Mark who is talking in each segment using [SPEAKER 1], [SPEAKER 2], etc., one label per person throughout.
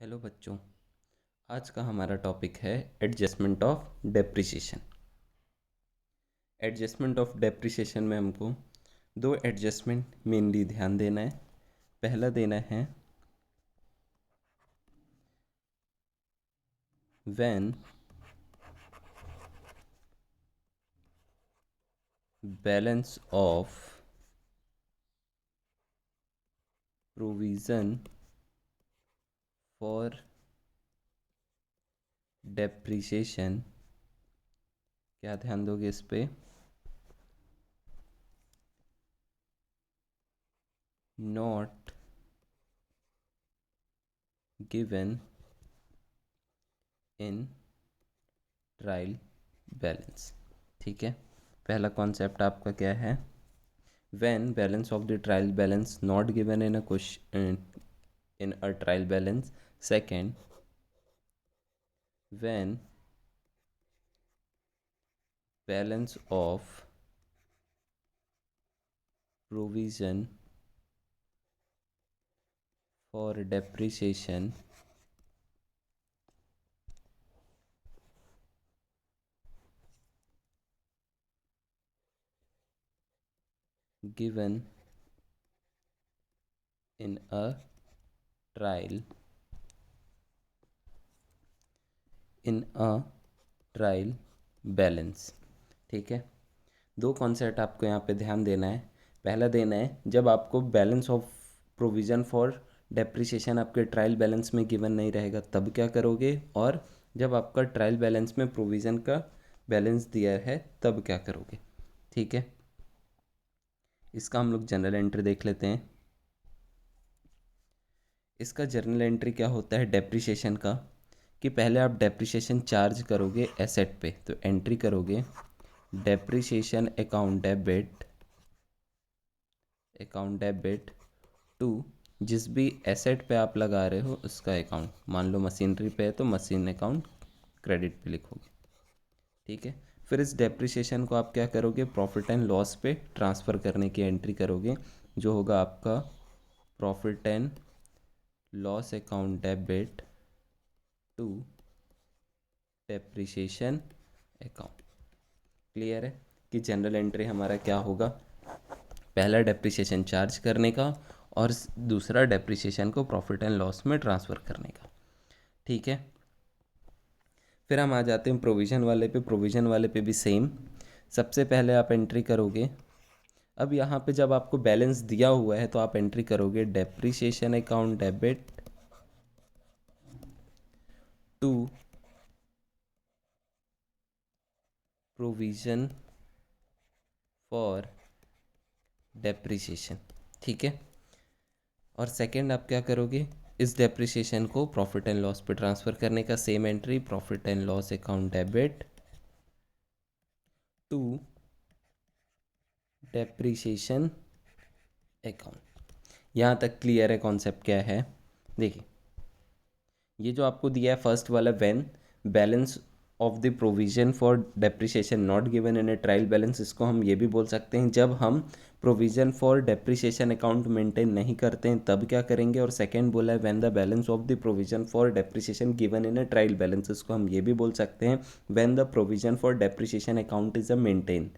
[SPEAKER 1] Hello बच्चों। आज का हमारा टॉपिक है adjustment of depreciation. Adjustment of depreciation में हमको दो एडजस्टमेंट मेनली ध्यान देना है। पहला देना है when balance of provision for depreciation. क्या ध्यान दोगे इस पे? Not given in trial balance. ठीक है, पहला कॉन्सेप्ट आपका क्या है? when balance of the trial balance not given in a question in a trial balance. Second, when balance of provision for depreciation given in a trial balance. ठीक है, दो concept आपको यहाँ पे ध्यान देना है। पहला देना है जब आपको balance of provision for depreciation आपके ट्रायल बैलेंस में गिवन नहीं रहेगा तब क्या करोगे, और जब आपका ट्रायल बैलेंस में प्रोविज़न का बैलेंस दिया है तब क्या करोगे। ठीक है, इसका हम लोग जनरल एंट्री देख लेते हैं। इसका जर्नल एंट्री क्या होता है डेप्रिसिएशन का, कि पहले आप डेप्रिसिएशन चार्ज करोगे एसेट पे, तो एंट्री करोगे डेप्रिसिएशन अकाउंट डेबिट टू जिस भी एसेट पे आप लगा रहे हो उसका अकाउंट। मान लो मशीनरी पे है तो मशीन अकाउंट क्रेडिट पे लिखोगे। ठीक है, फिर इस डेप्रिसिएशन को आप क्या करोगे, प्रॉफिट एंड लॉस पे ट्रांसफ़र करने की एंट्री करोगे, जो होगा आपका profit and loss account debit to depreciation account. Clear है कि जनरल एंट्री हमारा क्या होगा, पहला डेप्रिसिएशन चार्ज करने का और दूसरा डेप्रिसिएशन को प्रॉफिट एंड लॉस में ट्रांसफ़र करने का। ठीक है, फिर हम आ जाते हैं प्रोविज़न वाले पे। प्रोविज़न वाले पे भी सेम, सबसे पहले आप एंट्री करोगे। अब यहाँ पे जब आपको बैलेंस दिया हुआ है तो आप एंट्री करोगे depreciation account debit to provision for depreciation. ठीक है, और सेकंड आप क्या करोगे, इस डेप्रिसिएशन को प्रॉफिट एंड लॉस पे ट्रांसफ़र करने का, same entry profit and loss account debit to depreciation account. यहाँ तक क्लियर है कॉन्सेप्ट क्या है? देखिए, ये जो आपको दिया है फर्स्ट वाला, when balance of the provision for depreciation not given in A trial balance, इसको हम ये भी बोल सकते हैं जब हम provision for depreciation account maintain नहीं करते हैं तब क्या करेंगे। और सेकंड बोला है when the balance of the provision for depreciation given in A trial balance, इसको हम ये भी बोल सकते हैं when the provision for depreciation account is a maintain.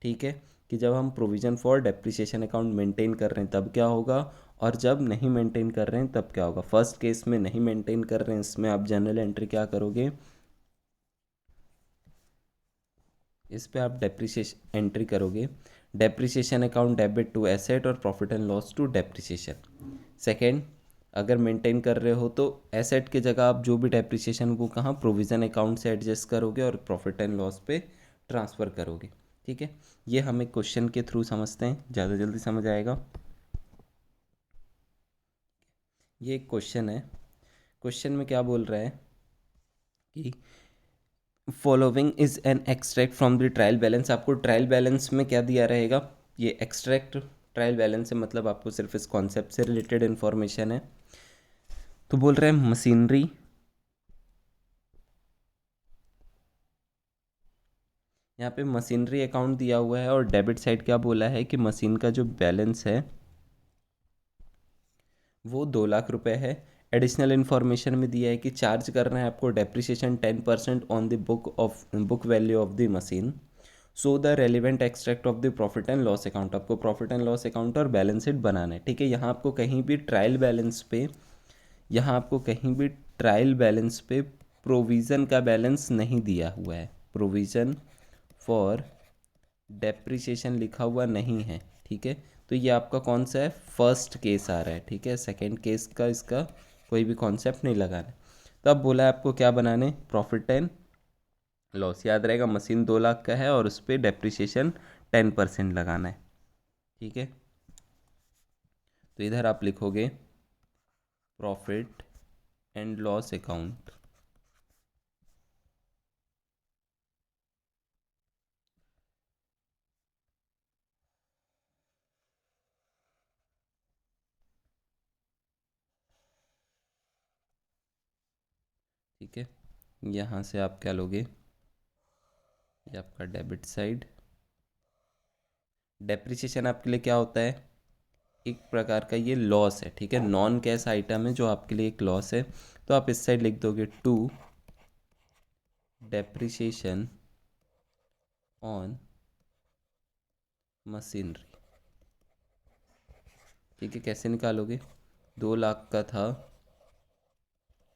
[SPEAKER 1] ठीक है, कि जब हम provision for depreciation account maintain कर रहे हैं तब क्या होगा, और जब नहीं मेंटेन कर रहे हैं तब क्या होगा। फर्स्ट केस में नहीं मेंटेन कर रहे हैं, इसमें आप जनरल एंट्री क्या करोगे, इस पे आप डेप्रिसिएशन एंट्री करोगे, depreciation account debit to asset और profit and loss to depreciation. Second, अगर मेंटेन कर रहे हो तो एसेट की जगह आप जो भी डेप्रिसिएशन वो कहाँ प्रोविज़न अकाउंट से एडजस्ट करोगे और प्रॉफिट एंड लॉस पे ट्रांसफ़र करोगे। ठीक है, ये हम एक क्वेश्चन के थ्रू समझते हैं, ज़्यादा जल्दी समझ आएगा। ये एक क्वेश्चन है, क्वेश्चन में क्या बोल रहा है कि following is an extract from the trial balance. आपको ट्रायल बैलेंस में क्या दिया रहेगा, ये एक्सट्रैक्ट ट्रायल बैलेंस से मतलब आपको सिर्फ इस कॉन्सेप्ट से रिलेटेड इन्फॉर्मेशन है। तो बोल रहे हैं मशीनरी, यहाँ पे मशीनरी अकाउंट दिया हुआ है और डेबिट साइड क्या बोला है कि मशीन का जो बैलेंस है वो 2 लाख रुपए है। एडिशनल इन्फॉर्मेशन में दिया है कि चार्ज करना है आपको depreciation 10% on the book value of the machine. So the relevant extract of the profit and loss account, आपको प्रॉफिट एंड लॉस अकाउंट और बैलेंस शीट बनाना है। ठीक है, यहाँ आपको कहीं भी ट्रायल बैलेंस पे, यहाँ आपको कहीं भी ट्रायल बैलेंस पे प्रोविज़न का बैलेंस नहीं दिया हुआ है, प्रोविज़न फॉर डेप्रिसिएशन लिखा हुआ नहीं है। ठीक है, तो ये आपका कौन सा है, फर्स्ट केस आ रहा है। ठीक है, सेकंड केस का इसका कोई भी कॉन्सेप्ट नहीं लगाना है। तो अब बोला है आपको क्या बनाने, प्रॉफिट एंड लॉस। याद रहेगा मशीन 2 लाख का है और उस पर डेप्रिसिएशन 10% लगाना है। ठीक है, तो इधर आप लिखोगे प्रॉफिट एंड लॉस अकाउंट। ठीक है, यहाँ से आप क्या लोगे, ये आपका डेबिट साइड। डेप्रिसिएशन आपके लिए क्या होता है, एक प्रकार का ये लॉस है। ठीक है, नॉन कैश आइटम है जो आपके लिए एक लॉस है। तो आप इस साइड लिख दोगे टू डेप्रिसिएशन ऑन मशीनरी। ठीक है, कैसे निकालोगे, 2 लाख का था,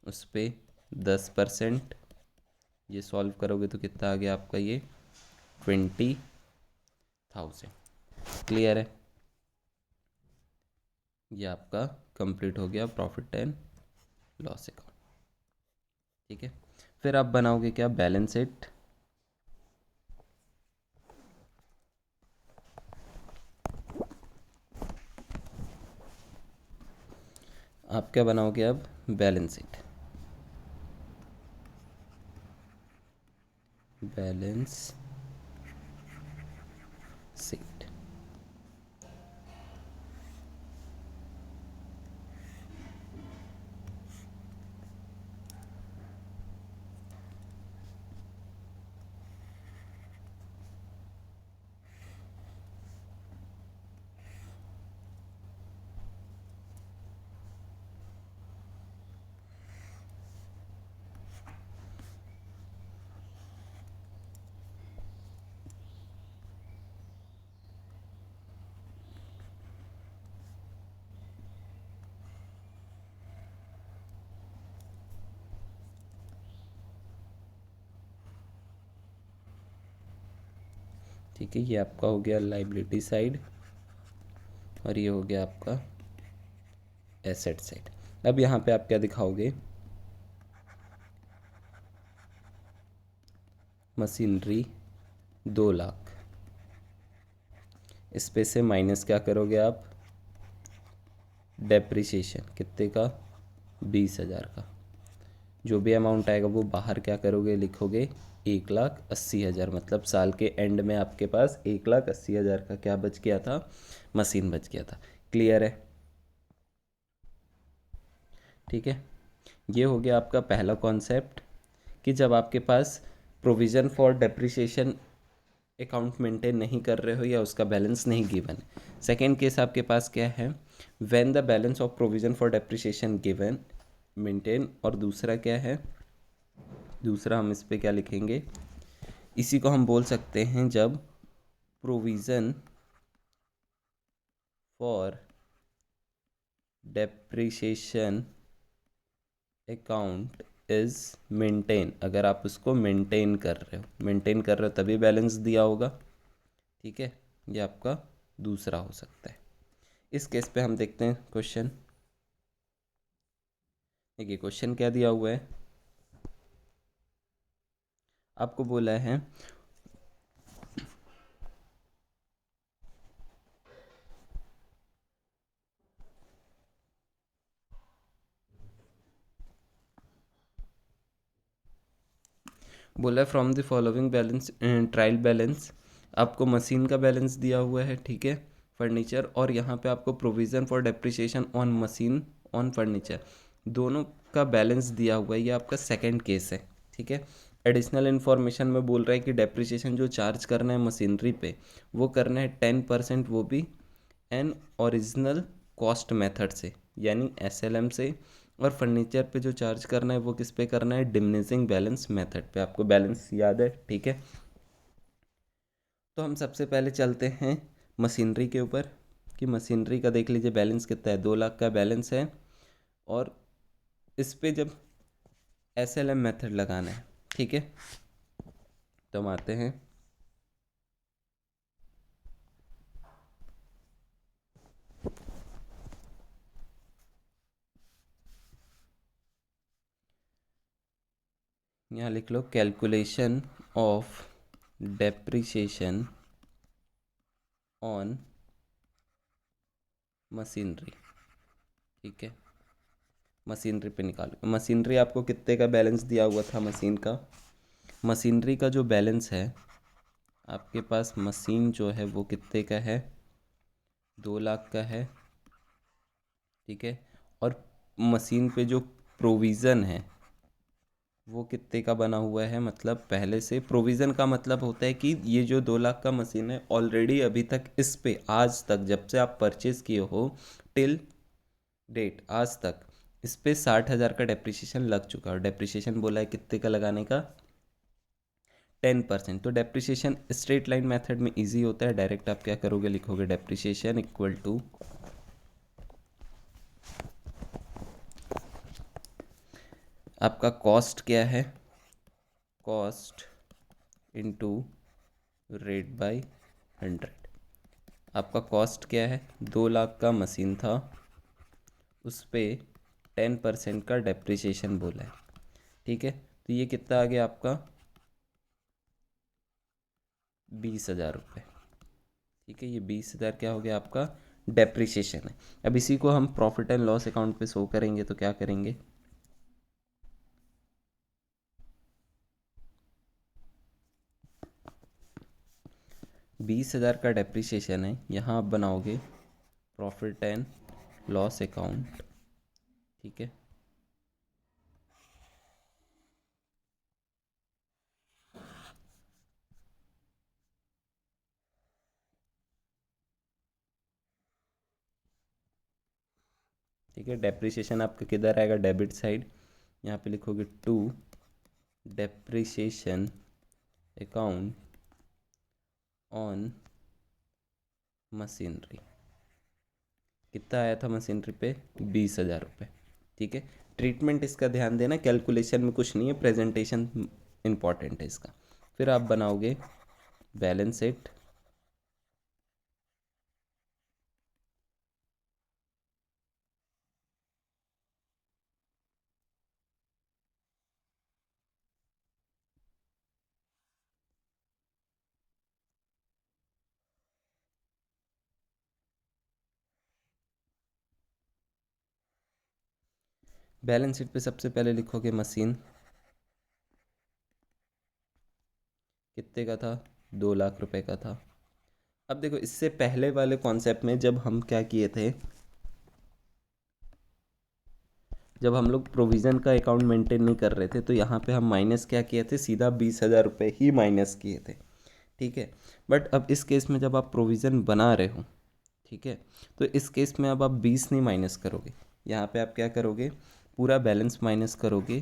[SPEAKER 1] उस पर 10%, ये सॉल्व करोगे तो कितना आ गया आपका, ये 20,000। क्लियर है, ये आपका कंप्लीट हो गया प्रॉफिट एंड लॉस अकाउंट। ठीक है, फिर आप बनाओगे क्या, बैलेंस शीट। आप क्या बनाओगे अब, बैलेंस शीट, बैलेंस शीट। ठीक है, ये आपका हो गया लाइबिलिटी साइड और ये हो गया आपका एसेट साइड। अब यहाँ पे आप क्या दिखाओगे, मशीनरी 2 लाख, इस पे से माइनस क्या करोगे आप, डेप्रिसिएशन कितने का, 20,000 का। जो भी अमाउंट आएगा वो बाहर क्या करोगे, लिखोगे 1,80,000। मतलब साल के एंड में आपके पास 1,80,000 का क्या बच गया था, मशीन बच गया था। क्लियर है, ठीक है। ये हो गया आपका पहला कॉन्सेप्ट कि जब आपके पास provision for depreciation account maintain नहीं कर रहे हो या उसका बैलेंस नहीं गिवन। सेकेंड केस आपके पास क्या है, when the balance of provision for depreciation given maintain. और दूसरा क्या है, दूसरा हम इस पे क्या लिखेंगे, इसी को हम बोल सकते हैं जब provision for depreciation account is maintain. अगर आप उसको मेंटेन कर रहे हो तभी बैलेंस दिया होगा। ठीक है, ये आपका दूसरा हो सकता है। इस केस पे हम देखते हैं क्वेश्चन। देखिए क्वेश्चन क्या दिया हुआ है, आपको बोला है from the following balance trial balance. आपको मशीन का बैलेंस दिया हुआ है, ठीक है, फर्नीचर, और यहाँ पे आपको provision for depreciation on machine on furniture, दोनों का बैलेंस दिया हुआ है। ये आपका सेकंड केस है। ठीक है, एडिशनल इन्फॉर्मेशन में बोल रहा है कि डेप्रिसिएशन जो चार्ज करना है मशीनरी पे वो करना है 10%, वो भी एन ओरिजिनल कॉस्ट मेथड से, यानी SLM से और फर्नीचर पे जो चार्ज करना है वो किस पे करना है, डिमिनिशिंग बैलेंस मेथड पे। आपको बैलेंस याद है, ठीक है। तो हम सबसे पहले चलते हैं मशीनरी के ऊपर कि मशीनरी का देख लीजिए बैलेंस कितना है, 2 लाख का बैलेंस है। और इस पे जब SLM मेथड लगाना है, ठीक है, तो हम आते हैं यहाँ लिख लो calculation of depreciation on machinery, ठीक है। मशीनरी पे निकालो, मशीनरी आपको कितने का बैलेंस दिया हुआ था मशीन का, मशीनरी का जो बैलेंस है आपके पास, मशीन जो है वो कितने का है, 2 लाख का है, ठीक है। और मशीन पे जो प्रोविज़न है वो कितने का बना हुआ है, मतलब पहले से प्रोविज़न का मतलब होता है कि ये जो 2 लाख का मशीन है ऑलरेडी अभी तक इस पे आज तक जब से आप परचेज़ किए हो टिल डेट आज तक इस पे 60,000 का डेप्रिसिएशन लग चुका है। और डेप्रिसिएशन बोला है कितने का लगाने का, 10%। तो डेप्रिसिएशन स्ट्रेट लाइन मेथड में इजी होता है, डायरेक्ट आप क्या करोगे, लिखोगे डेप्रिसिएशन इक्वल टू आपका कॉस्ट क्या है, कॉस्ट इनटू रेट बाय 100। आपका कॉस्ट क्या है, 2 लाख का मशीन था, उस पर 10% का डेप्रिसिएशन बोला है, ठीक है। तो ये कितना आ गया आपका, 20,000 रुपये, ठीक है। ये 20,000 क्या हो गया आपका डेप्रिसिएशन है। अब इसी को हम प्रॉफिट एंड लॉस अकाउंट पे शो करेंगे, तो क्या करेंगे, 20,000 का डेप्रिसिएशन है, यहाँ आप बनाओगे प्रॉफिट एंड लॉस अकाउंट, ठीक है। ठीक है, डेप्रिसिएशन आपका किधर आएगा, डेबिट साइड, यहाँ पे लिखोगे to depreciation account on machinery. कितना आया था मशीनरी पे, 20,000 रुपये, ठीक है। ट्रीटमेंट इसका ध्यान देना, कैलकुलेशन में कुछ नहीं है, प्रेजेंटेशन इंपॉर्टेंट है इसका। फिर आप बनाओगे बैलेंस शीट, बैलेंस शीट पे सबसे पहले लिखोगे मशीन कितने का था, 2 लाख रुपए का था। अब देखो इससे पहले वाले कॉन्सेप्ट में जब हम क्या किए थे, जब हम लोग प्रोविज़न का अकाउंट मेंटेन नहीं कर रहे थे तो यहाँ पे हम माइनस क्या किए थे, सीधा 20,000 रुपये ही माइनस किए थे, ठीक है। बट अब इस केस में जब आप प्रोविज़न बना रहे हो, ठीक है, तो इस केस में अब आप 20 नहीं माइनस करोगे, यहाँ पे आप क्या करोगे, पूरा बैलेंस माइनस करोगे,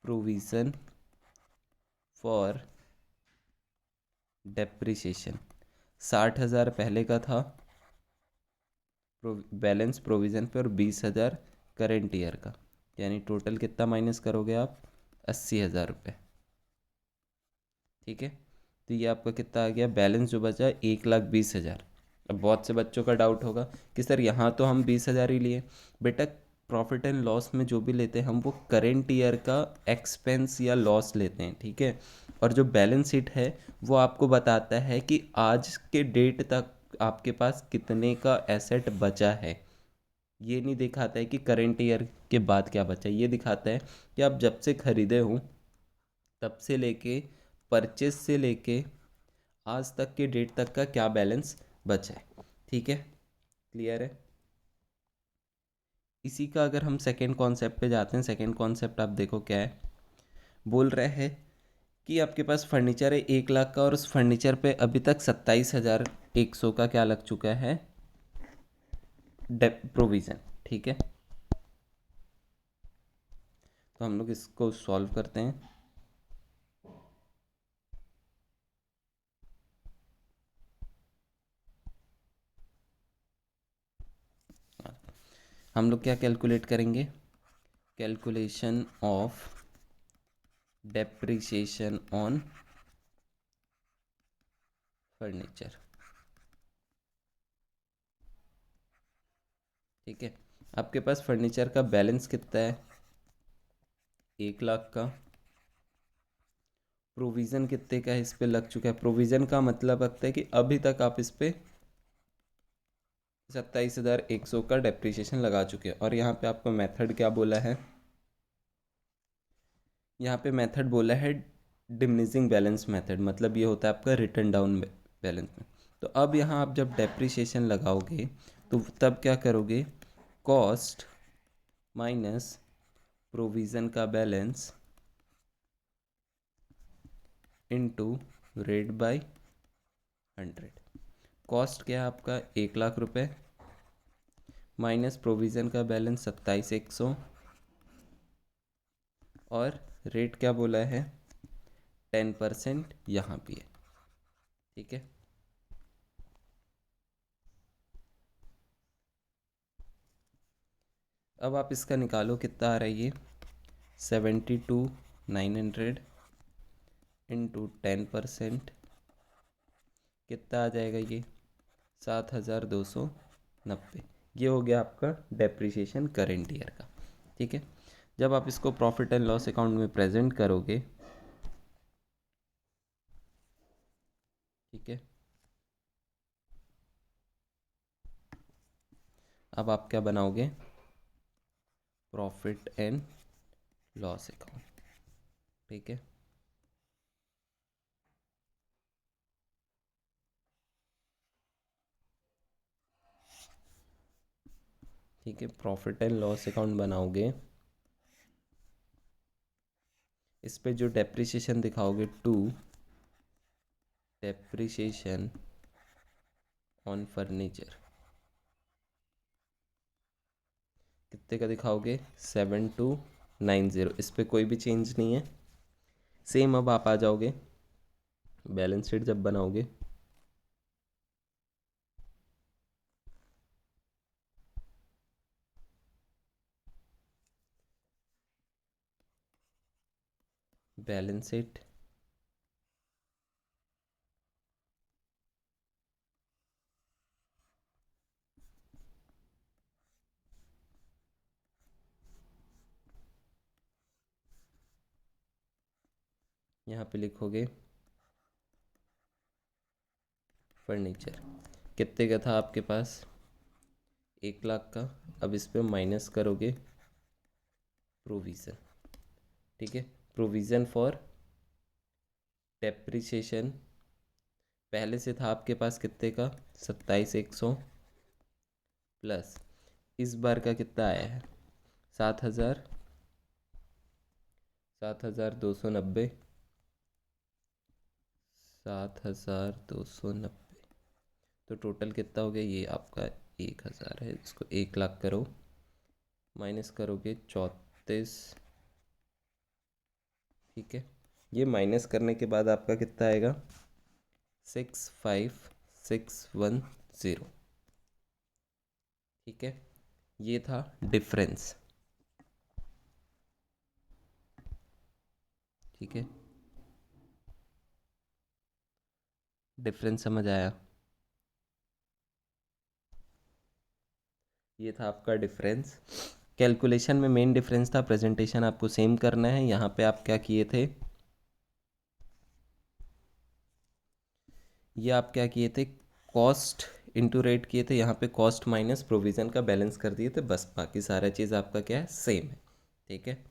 [SPEAKER 1] प्रोविज़न फॉर डेप्रिसिएशन। 60,000 पहले का था बैलेंस प्रोविज़न पे, और 20,000 करेंट ईयर का, यानी टोटल कितना माइनस करोगे आप, 80,000 रुपये, ठीक है। तो ये आपका कितना आ गया, बैलेंस जो बचा 1,20,000। अब बहुत से बच्चों का डाउट होगा कि सर यहाँ तो हम 20,000 ही लिए, बेटा प्रॉफिट एंड लॉस में जो भी लेते हैं हम वो करेंट ईयर का एक्सपेंस या लॉस लेते हैं, ठीक है। और जो बैलेंस शीट है वो आपको बताता है कि आज के डेट तक आपके पास कितने का एसेट बचा है। ये नहीं दिखाता है कि करेंट ईयर के बाद क्या बचा है, ये दिखाता है कि आप जब से खरीदे हो तब से लेके परचेज से लेके आज तक के डेट तक का क्या बैलेंस बचा है, ठीक है। क्लियर है। इसी का अगर हम सेकेंड कॉन्सेप्ट पे जाते हैं, सेकेंड कॉन्सेप्ट आप देखो क्या है, बोल रहे हैं कि आपके पास फर्नीचर है 1 लाख का और उस फर्नीचर पे अभी तक 27,100 का क्या लग चुका है, प्रोविज़न, ठीक है। तो हम लोग इसको सॉल्व करते हैं। हम लोग क्या कैलकुलेट करेंगे, calculation of depreciation on furniture. ठीक है, आपके पास फर्नीचर का बैलेंस कितना है, 1 लाख का। प्रोविज़न कितने का इस पे लग चुका है, प्रोविज़न का मतलब लगता है कि अभी तक आप इस पे 27,100 का डेप्रिसिएशन लगा चुके हैं। और यहाँ पे आपको मेथड क्या बोला है, यहाँ पे मेथड बोला है डिमिनिशिंग बैलेंस मेथड, मतलब ये होता है आपका रिटर्न डाउन बैलेंस में। तो अब यहाँ आप जब डेप्रिसिएशन लगाओगे तो तब क्या करोगे, कॉस्ट माइनस प्रोविज़न का balance into rate by 100। Cost क्या है आपका 1 लाख रुपए, माइनस प्रोविज़न का बैलेंस 27,100, और रेट क्या बोला है 10% यहाँ भी है। ठीक है, अब आप इसका निकालो कितना आ रहा है ये 72,900 इंटू 10%, कितना आ जाएगा ये 7,290। ये हो गया आपका डेप्रिसिएशन करेंट ईयर का। ठीक है, जब आप इसको प्रॉफिट एंड लॉस अकाउंट में प्रेजेंट करोगे, ठीक है, अब आप क्या बनाओगे, प्रॉफिट एंड लॉस अकाउंट। ठीक है, ठीक है, प्रॉफिट एंड लॉस अकाउंट बनाओगे, इस पे जो डेप्रिसिएशन दिखाओगे टू डेप्रिसिएशन ऑन फर्नीचर, कितने का दिखाओगे 7290। इस पे कोई भी चेंज नहीं है। सेम अब आप आ जाओगे बैलेंस शीट जब बनाओगे, बैलेंस शीट यहाँ पे लिखोगे फर्नीचर, कितने का था आपके पास 1 लाख का। अब इस पे माइनस करोगे प्रोविज़न। ठीक है, प्रोविज़न फॉर डेप्रिसिएशन पहले से था आपके पास कितने का 27,100, प्लस इस बार का कितना आया है 7,290, 7,290। तो टोटल कितना हो गया, ये आपका 1,000 है। इसको 1 लाख करो, माइनस करोगे 34। ठीक है, ये माइनस करने के बाद आपका कितना आएगा 65,610। ठीक है, ये था डिफरेंस। ठीक है, डिफरेंस समझ आया, ये था आपका डिफरेंस। कैलकुलेशन में मेन डिफरेंस था, प्रेजेंटेशन आपको सेम करना है। यहाँ पे आप क्या किए थे, ये आप क्या किए थे कॉस्ट इनटू रेट किए थे, यहाँ पे कॉस्ट माइनस प्रोविज़न का बैलेंस कर दिए थे, बस बाकी सारा चीज़ आपका क्या है सेम है। ठीक है,